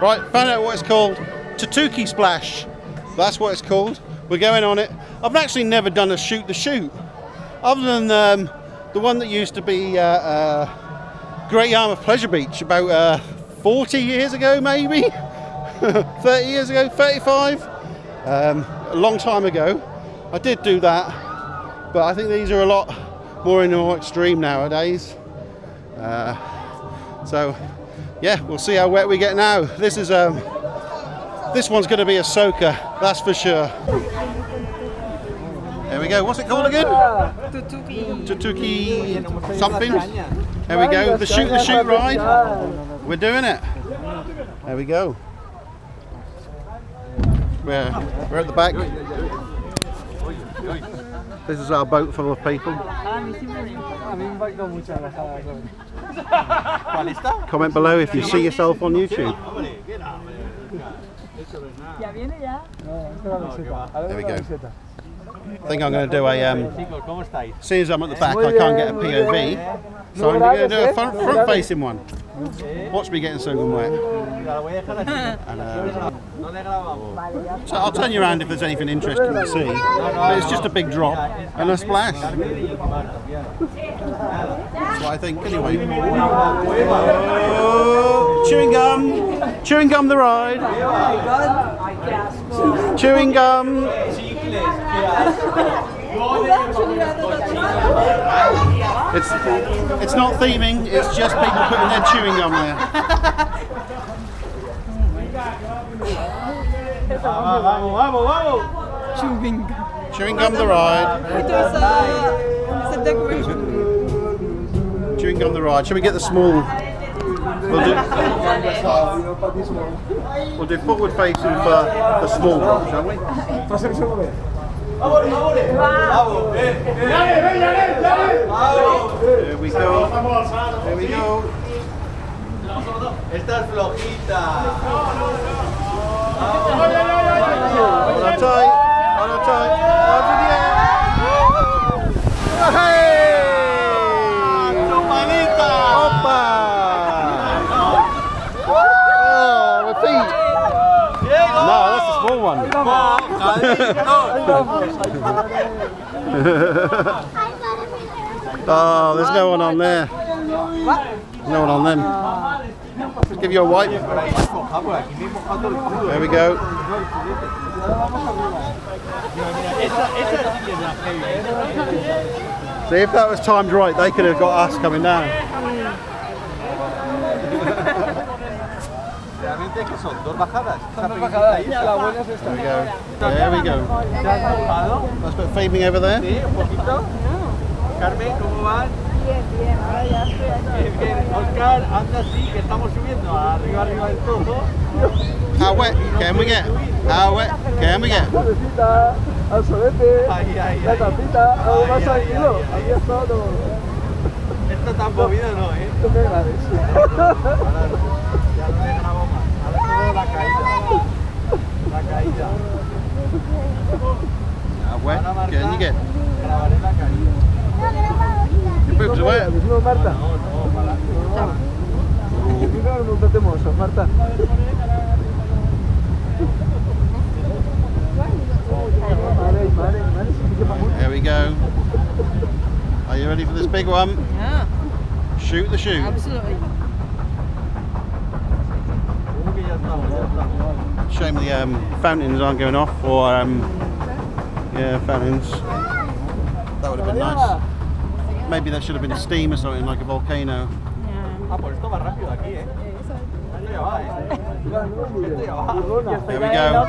Right, found out what it's called. Tutuki splash. That's what it's called. We're going on it. I've actually never done a shoot the chute, other than the one that used to be Great Yarmouth Pleasure Beach about 40 years ago, maybe 30 years ago, 35. A long time ago. I did do that, but I think these are a lot more extreme nowadays. So yeah, we'll see how wet we get now. This is this one's going to be a soaker, that's for sure. There we go. What's it called again? Tutuki. Tutuki something. There we go. The shoot ride. We're doing it. There we go. We're at the back. This is our boat full of people. Comment below if you see yourself on YouTube. There we go. I think I'm going to do a, seeing as I'm at the back I can't get a POV, so I'm going to do a front facing one. Watch me getting soaking wet. So I'll turn you around if there's anything interesting to see, but it's just a big drop and a splash. That's what I think anyway. Oh, chewing gum the ride. Chewing gum. It's not theming, it's just people putting their chewing gum there. Chewing gum the ride. It's a decoration. Chewing gum the ride. Shall we get the small? We'll do forward facing for the small drop, shall we? There we go. There we go. Esta es flojita. Hold on tight. Hold on tight. Hold on the air. Hey! ¡Chupadita! Opa! Oh, the feet. No, that's the small one. Oh, there's no one on there. No one on them. Let's give you a wipe. There we go. See, if that was timed right, they could have got us coming down. There we go. There we go. Let's put fading over there. Carmen, ¿cómo vas? Bien. Ahora ya estoy bien. Oscar, anda así, que estamos subiendo arriba del todo. How wet can we get? How wet can we get? Al solete, la tapita, algo más tranquilo. Aquí es todo. Esto tan movido no, ¿eh? ¿Tú qué grabes? Ya no le grabo más. Ahora todo la caída. La caída. How wet can you get? Grabaré la caída. Your boobs are wet. Decimos Marta. Primero nos metemos, Marta. There we go. Are you ready for this big one? Yeah. Shoot the chute. Absolutely. Shame the fountains aren't going off, or yeah, fountains. That would have been nice. Maybe there should have been steam or something, like a volcano. Ah, pues esto va rápido aquí, ¿eh? Esto ya va, ¿eh? Esto ya va. There we go.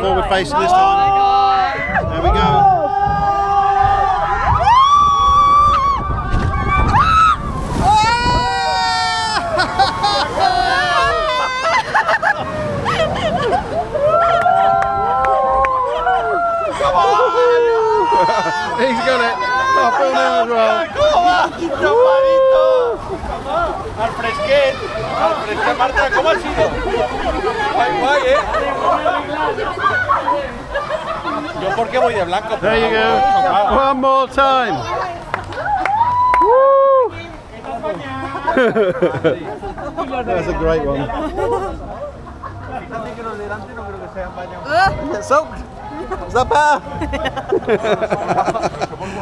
Forward facing this time. There we go. He's got it. Oh, full now as well. ¿Cómo va? ¡Chaparito! Al fresquet, Marta, ¿cómo ha sido? Guay, ¿eh? Yo porque voy de blanco. There you go. One more time. Woo! That's a great one. los delante no creo que se hayan bañado. Get soaked. Is that better?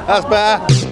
That's better.